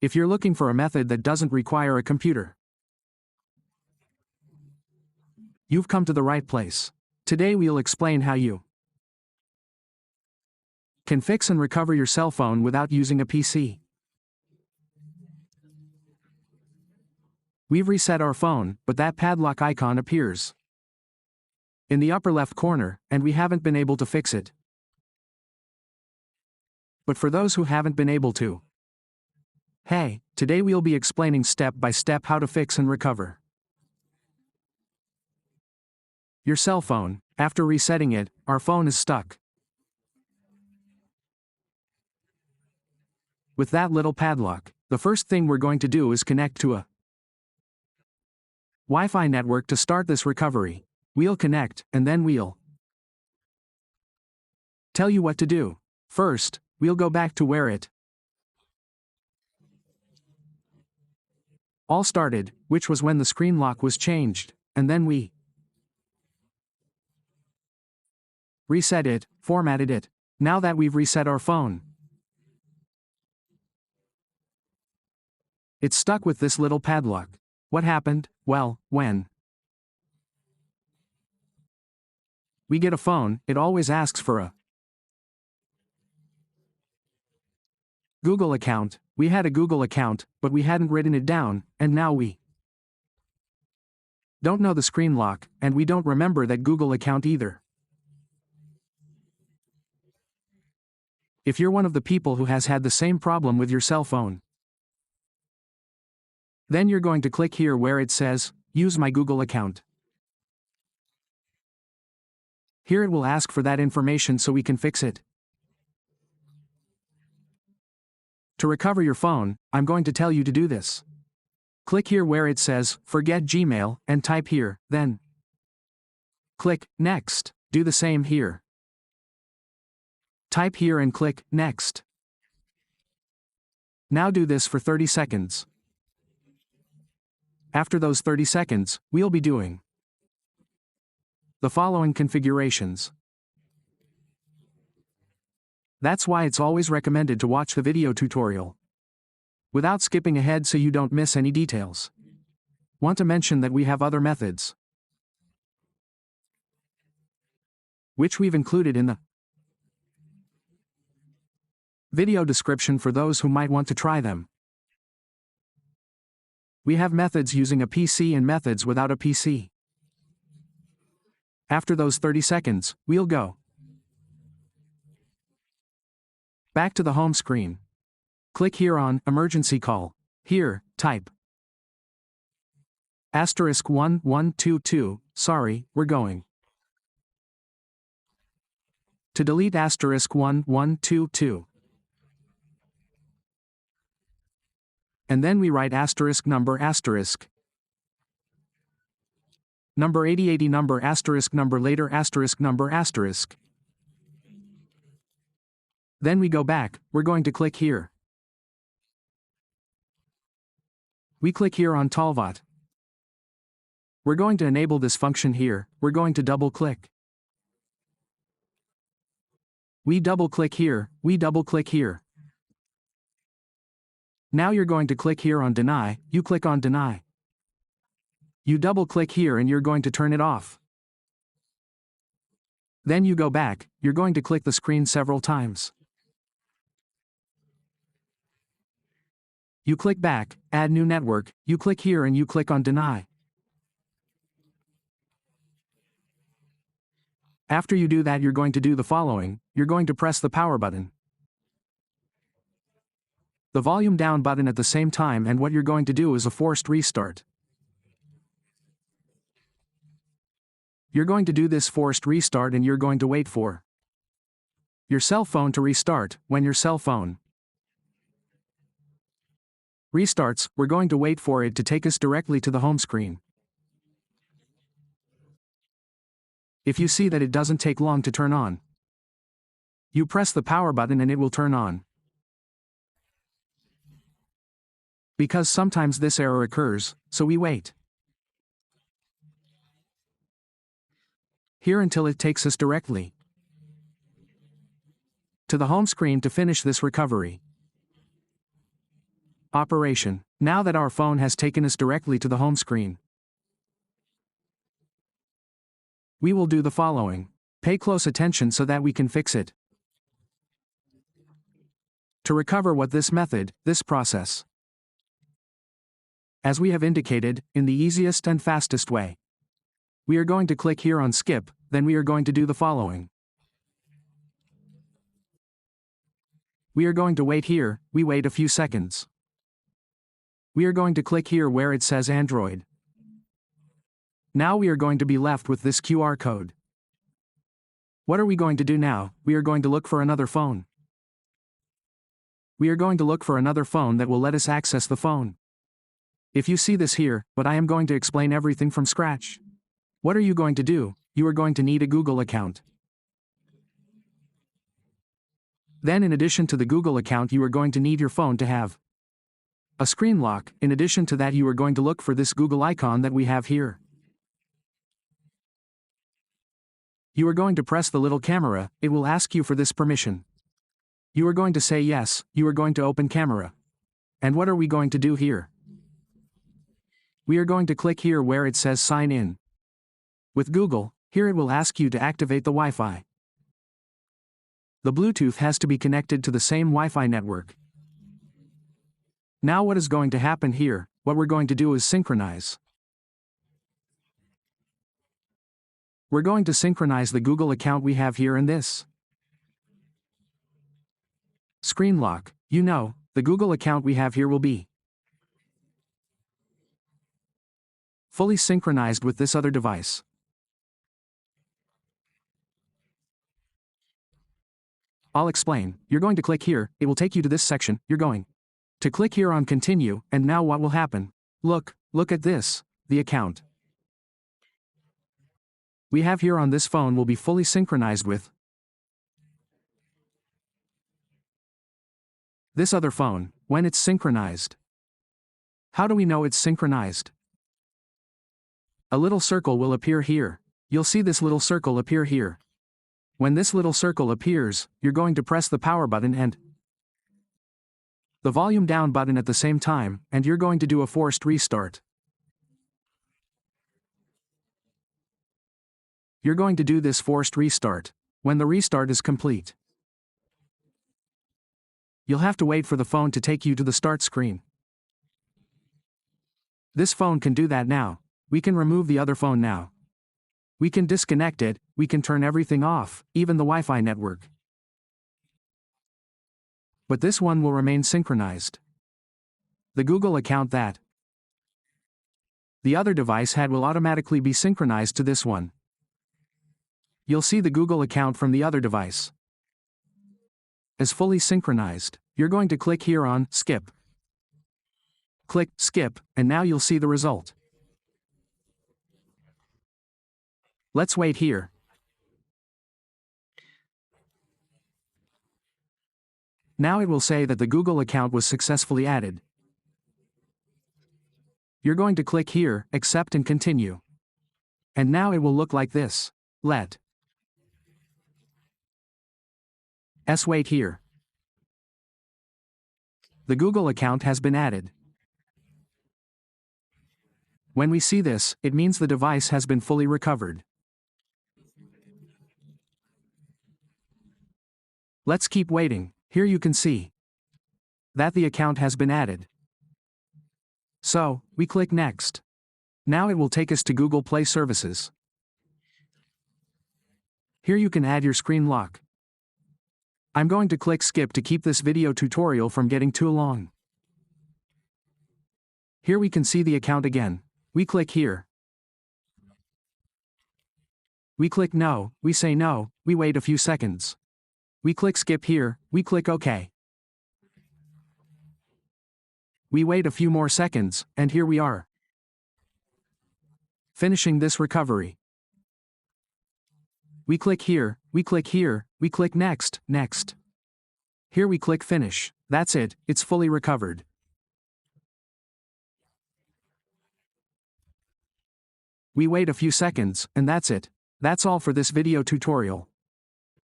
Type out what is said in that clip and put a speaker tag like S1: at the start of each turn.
S1: if you're looking for a method that doesn't require a computer, you've come to the right place. Today we'll explain how you can fix and recover your cell phone without using a PC. We've reset our phone, but that padlock icon appears in the upper left corner, and we haven't been able to fix it. But for those who haven't been able to, hey, today we'll be explaining step by step how to fix and recover your cell phone. After resetting it, our phone is stuck with that little padlock. The first thing we're going to do is connect to a Wi-Fi network to start this recovery. We'll connect, and then we'll tell you what to do. First, we'll go back to where it all started, which was when the screen lock was changed, and then we reset it, formatted it. Now that we've reset our phone, it's stuck with this little padlock. What happened? Well, when we get a phone, it always asks for a Google account. We had a Google account, but we hadn't written it down, and now we don't know the screen lock, and we don't remember that Google account either. If you're one of the people who has had the same problem with your cell phone, then you're going to click here where it says, Use my Google account. Here it will ask for that information so we can fix it. To recover your phone, I'm going to tell you to do this. Click here where it says, Forget Gmail, and type here, then click Next. Do the same here. Type here and click Next. Now do this for 30 seconds. After those 30 seconds, we'll be doing the following configurations. That's why it's always recommended to watch the video tutorial without skipping ahead so you don't miss any details. Want to mention that we have other methods which we've included in the video description for those who might want to try them. We have methods using a PC and methods without a PC. After those 30 seconds, we'll go back to the home screen. Click here on Emergency Call. Here, type *1122, sorry, we're going to delete *1122. And then we write number 8080 number later number. Then we go back, we're going to click here. We click here on Talbot. We're going to enable this function here, we're going to double click. We double click here, we double click here. Now you're going to click here on Deny, you click on Deny. You double click here and you're going to turn it off. Then you go back, you're going to click the screen several times. You click back, Add New Network, you click here and you click on Deny. After you do that, you're going to do the following, you're going to press the power button, the volume down button at the same time, and what you're going to do is a forced restart. You're going to do this forced restart and you're going to wait for your cell phone to restart. When your cell phone restarts, we're going to wait for it to take us directly to the home screen. If you see that it doesn't take long to turn on, you press the power button and it will turn on. Because sometimes this error occurs, so we wait here until it takes us directly to the home screen to finish this recovery. Operation. Now that our phone has taken us directly to the home screen, we will do the following. Pay close attention so that we can fix it. To recover this process. As we have indicated, in the easiest and fastest way. We are going to click here on skip, then we are going to do the following. We are going to wait here, we wait a few seconds. We are going to click here where it says Android. Now we are going to be left with this QR code. What are we going to do now? We are going to look for another phone. We are going to look for another phone that will let us access the phone. If you see this here, but I am going to explain everything from scratch. What are you going to do? You are going to need a Google account. Then in addition to the Google account you are going to need your phone to have a screen lock. In addition to that you are going to look for this Google icon that we have here. You are going to press the little camera, it will ask you for this permission. You are going to say yes, you are going to open camera. And what are we going to do here? We are going to click here where it says sign in. With Google, here it will ask you to activate the Wi-Fi. The Bluetooth has to be connected to the same Wi-Fi network. Now what is going to happen here? What we're going to do is synchronize. We're going to synchronize the Google account we have here in this screen lock. You know, the Google account we have here will be fully synchronized with this other device. I'll explain. You're going to click here, it will take you to this section, you're going to click here on continue, and now what will happen? Look at this, the account we have here on this phone will be fully synchronized with this other phone, when it's synchronized. How do we know it's synchronized? A little circle will appear here. You'll see this little circle appear here. When this little circle appears, you're going to press the power button and the volume down button at the same time, and you're going to do a forced restart. You're going to do this forced restart. When the restart is complete, you'll have to wait for the phone to take you to the start screen. This phone can do that now. We can remove the other phone now. We can disconnect it, we can turn everything off, even the Wi-Fi network. But this one will remain synchronized. The Google account that the other device had will automatically be synchronized to this one. You'll see the Google account from the other device is fully synchronized. You're going to click here on skip. Click skip, and now you'll see the result. Let's wait here. Now it will say that the Google account was successfully added. You're going to click here, accept and continue. And now it will look like this. Let's wait here. The Google account has been added. When we see this, it means the device has been fully recovered. Let's keep waiting. Here you can see that the account has been added. So, we click next. Now it will take us to Google Play Services. Here you can add your screen lock. I'm going to click skip to keep this video tutorial from getting too long. Here we can see the account again. We click here. We click no, we say no, we wait a few seconds. We click skip here, we click OK. We wait a few more seconds, and here we are. Finishing this recovery. We click here, we click here, we click next, next. Here we click finish. That's it, it's fully recovered. We wait a few seconds, and that's it. That's all for this video tutorial.